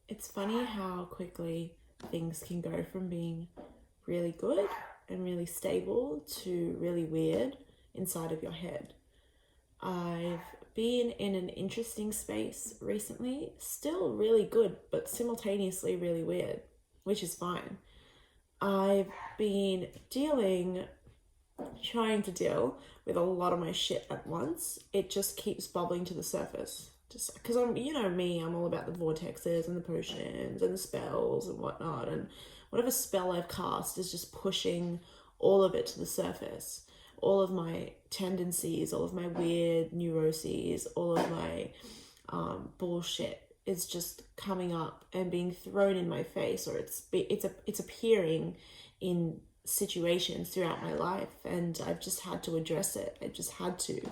It's funny how quickly things can go from being really good and really stable to really weird inside of your head. I've been in an interesting space recently, still really good, but simultaneously really weird, which is fine. I've been trying to deal with a lot of my shit at once. It just keeps bubbling to the surface. Just because I'm all about the vortexes and the potions and the spells and whatnot. And whatever spell I've cast is just pushing all of it to the surface. All of my tendencies, all of my weird neuroses, all of my bullshit is just coming up and being thrown in my face, or it's appearing in situations throughout my life, and I've just had to address it. I just had to.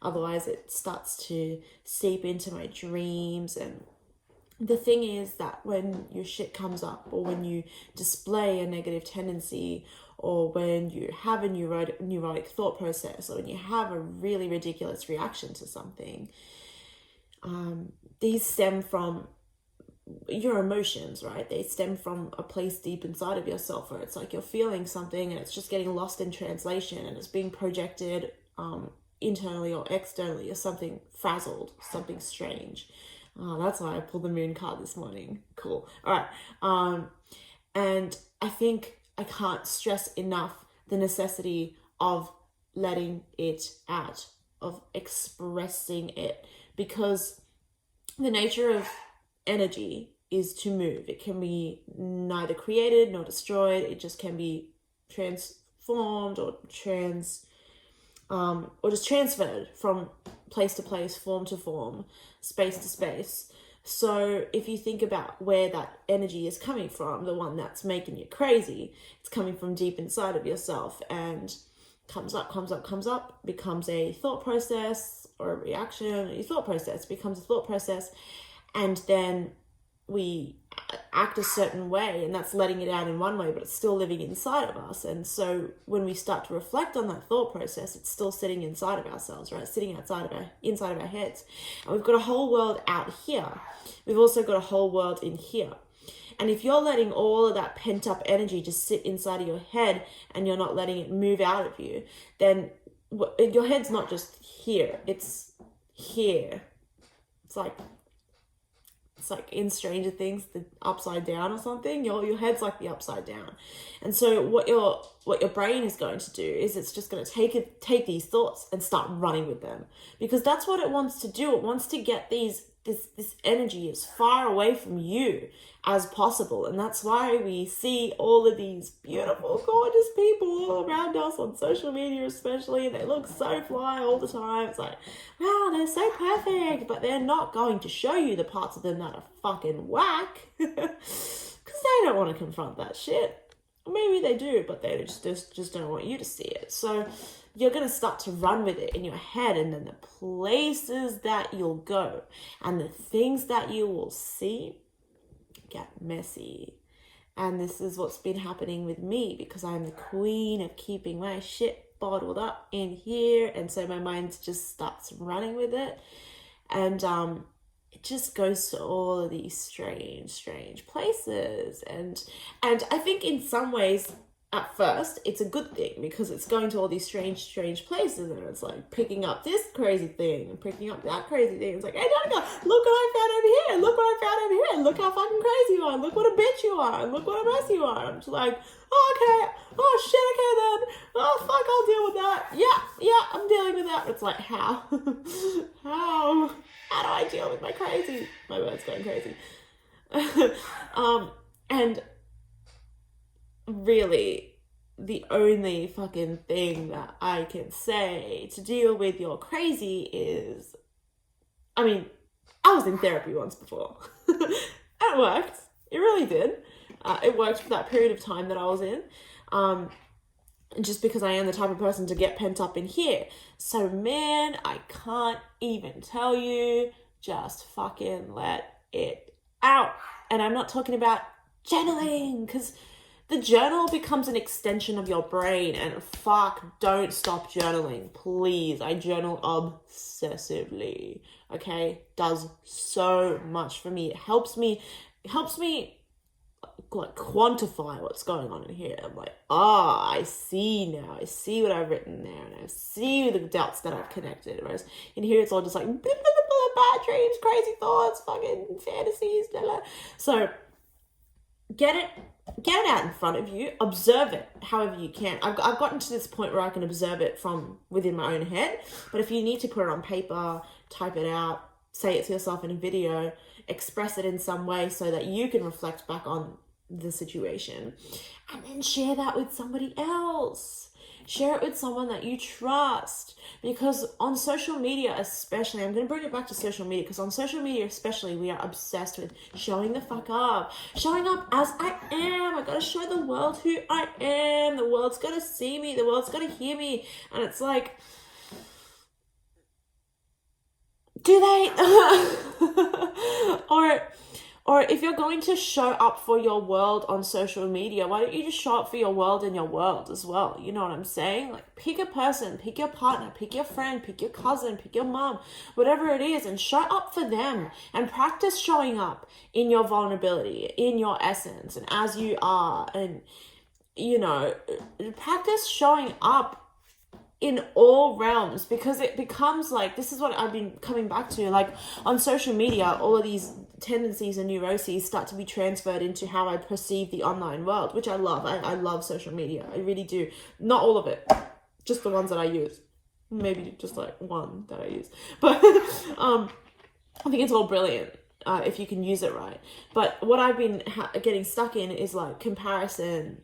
Otherwise, it starts to seep into my dreams. And the thing is that when your shit comes up, or when you display a negative tendency, or when you have a neurotic thought process, or when you have a really ridiculous reaction to something, these stem from your emotions, right? They stem from a place deep inside of yourself where it's like you're feeling something and it's just getting lost in translation, and it's being projected internally or externally as something frazzled, something strange. That's why I pulled the moon card this morning. Cool. All right. And I think I can't stress enough the necessity of letting it out, of expressing it, because the nature of energy is to move. It can be neither created nor destroyed. It just can be transformed or just transferred from place to place, form to form, space to space. So if you think about where that energy is coming from, the one that's making you crazy, it's coming from deep inside of yourself, and comes up, becomes a thought process or a reaction. Your thought process becomes a thought process, and then we act a certain way, and that's letting it out in one way, but it's still living inside of us. And so when we start to reflect on that thought process, it's still sitting inside of ourselves, right? Sitting inside of our heads. And we've got a whole world out here. We've also got a whole world in here. And if you're letting all of that pent up energy just sit inside of your head, and you're not letting it move out of you, then your head's not just here, it's here. It's like in Stranger Things, the upside down or something. Your head's like the upside down. And so what your brain is going to do is it's just going to take these thoughts and start running with them, because that's what it wants to do. It wants to get this energy as far away from you as possible. And that's why we see all of these beautiful, gorgeous people all around us on social media, especially. They look so fly all the time. It's like, wow, they're so perfect, but they're not going to show you the parts of them that are fucking whack, because they don't want to confront that shit. Maybe they do, but they just don't want you to see it. So you're going to start to run with it in your head, and then the places that you'll go and the things that you will see get messy. And this is what's been happening with me, because I'm the queen of keeping my shit bottled up in here. And so my mind just starts running with it. And it just goes to all of these strange places. And I think in some ways, at first, it's a good thing, because it's going to all these strange places, and it's like picking up this crazy thing and picking up that crazy thing. It's like, hey, Danica, look what I found over here. Look what I found over here. Look how fucking crazy you are. Look what a bitch you are. Look what a mess you are. I'm just like, oh, okay. Oh, shit, okay then. Oh, fuck, I'll deal with that. Yeah, I'm dealing with that. It's like, how? How do I deal with my crazy? My word's going crazy. And really, the only fucking thing that I can say to deal with your crazy is, I was in therapy once before. It worked. It really did. It worked for that period of time that I was in. Just because I am the type of person to get pent up in here. So man, I can't even tell you, just fucking let it out. And I'm not talking about journaling, because the journal becomes an extension of your brain, and fuck, don't stop journaling, please. I journal obsessively, okay? Does so much for me. It helps me helps me like quantify what's going on in here. I'm like, I see now. I see what I've written there, and I see the dots that I've connected. Whereas in here, it's all just like blah, blah, blah, blah, bad dreams, crazy thoughts, fucking fantasies, blah, blah. So get it out in front of you. Observe it however you can. I've gotten to this point where I can observe it from within my own head. But if you need to put it on paper, type it out, say it to yourself in a video, express it in some way so that you can reflect back on the situation, and then share that with somebody else. Share it with someone that you trust, because on social media especially, I'm going to bring it back to social media, because on social media especially, we are obsessed with showing the fuck up, showing up as I am. I gotta show the world who I am. The world's gotta see me, the world's gotta hear me. And it's like, do they? Or if you're going to show up for your world on social media, why don't you just show up for your world in your world as well? You know what I'm saying? Like, pick a person, pick your partner, pick your friend, pick your cousin, pick your mom, whatever it is, and show up for them, and practice showing up in your vulnerability, in your essence, and as you are, and, you know, practice showing up in all realms, because it becomes like, this is what I've been coming back to, like on social media, all of these tendencies and neuroses start to be transferred into how I perceive the online world, which I love. I love social media. I really do. Not all of it, just the ones that I use. Maybe just like one that I use. But I think it's all brilliant if you can use it right. But what I've been getting stuck in is like comparison.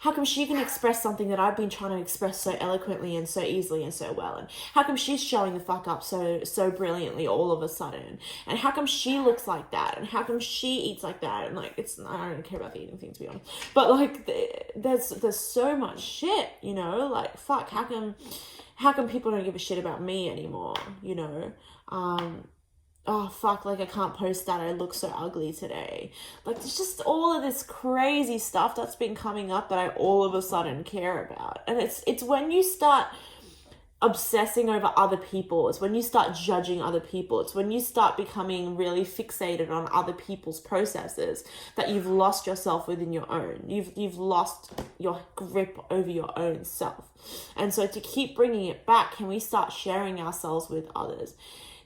How come she can express something that I've been trying to express so eloquently and so easily and so well? And how come she's showing the fuck up so brilliantly all of a sudden? And how come she looks like that? And how come she eats like that? And like, I don't care about the eating thing, to be honest. But like, there's so much shit, you know? Like, fuck, how come people don't give a shit about me anymore, you know? Oh fuck, like I can't post that, I look so ugly today. Like, there's just all of this crazy stuff that's been coming up that I all of a sudden care about. And it's when you start obsessing over other people, it's when you start judging other people, it's when you start becoming really fixated on other people's processes, that you've lost yourself within your own. You've lost your grip over your own self. And so to keep bringing it back, can we start sharing ourselves with others?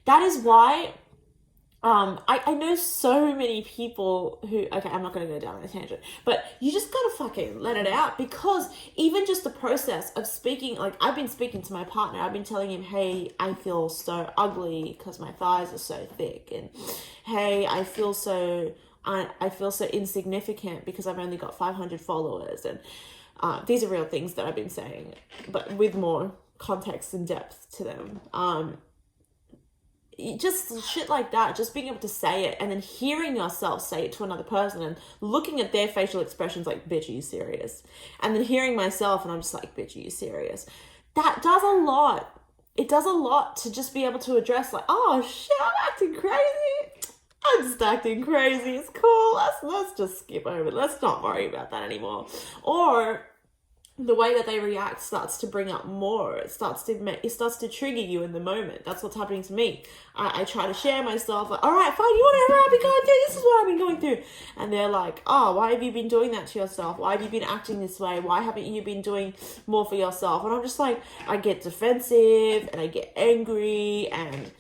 That is why I know so many people who, okay, I'm not going to go down a tangent, but you just got to fucking let it out, because even just the process of speaking, like I've been speaking to my partner, I've been telling him, hey, I feel so ugly because my thighs are so thick, and hey, I feel so insignificant because I've only got 500 followers, and these are real things that I've been saying, but with more context and depth to them. Just shit like that, just being able to say it, and then hearing yourself say it to another person and looking at their facial expressions like, bitch, are you serious? And then hearing myself and I'm just like, bitch, are you serious? That does a lot. It does a lot to just be able to address like, oh shit, I'm acting crazy. I'm just acting crazy. It's cool. Let's just skip over it. Let's not worry about that anymore. Or the way that they react starts to bring up more. It starts to trigger you in the moment. That's what's happening to me. I try to share myself, like, all right, fine, you want to hear what I've been going through? This is what I've been going through. And they're like, oh, why have you been doing that to yourself? Why have you been acting this way? Why haven't you been doing more for yourself? And I'm just like, I get defensive and I get angry, and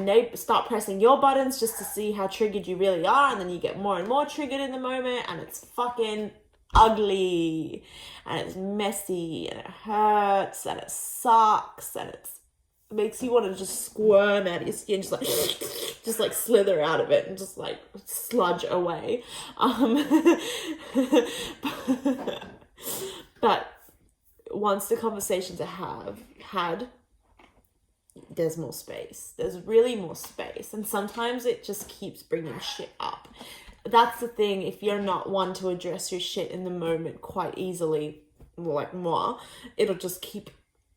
they start pressing your buttons just to see how triggered you really are. And then you get more and more triggered in the moment, and it's fucking ugly, and it's messy, and it hurts, and it sucks, and it makes you want to just squirm out of your skin, just like slither out of it and just like sludge away. But once the conversations are had, there's more space. There's really more space, and sometimes it just keeps bringing shit up. That's the thing, if you're not one to address your shit in the moment quite easily, like moi, it'll just keep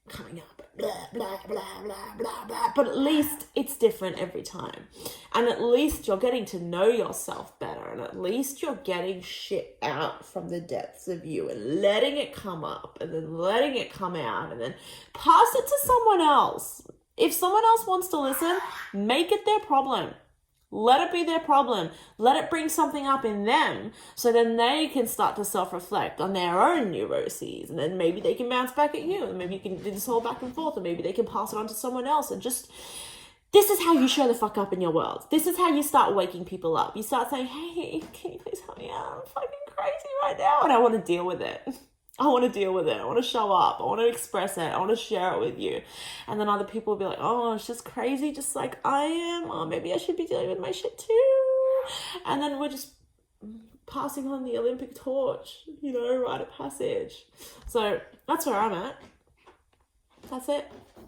coming up. Blah, blah, blah, blah, blah, blah. But at least it's different every time. And at least you're getting to know yourself better. And at least you're getting shit out from the depths of you and letting it come up and then letting it come out and then pass it to someone else. If someone else wants to listen, make it their problem. Let it be their problem. Let it bring something up in them, so then they can start to self-reflect on their own neuroses, and then maybe they can bounce back at you, and maybe you can do this whole back and forth, and maybe they can pass it on to someone else. And just, this is how you show the fuck up in your world. This is how you start waking people up. You start saying, hey, can you please help me out? I'm fucking crazy right now, and I want to deal with it. I want to deal with it. I want to show up. I want to express it. I want to share it with you. And then other people will be like, oh, it's just crazy, just like I am. Oh, maybe I should be dealing with my shit too. And then we're just passing on the Olympic torch, rite of passage. So that's where I'm at. That's it.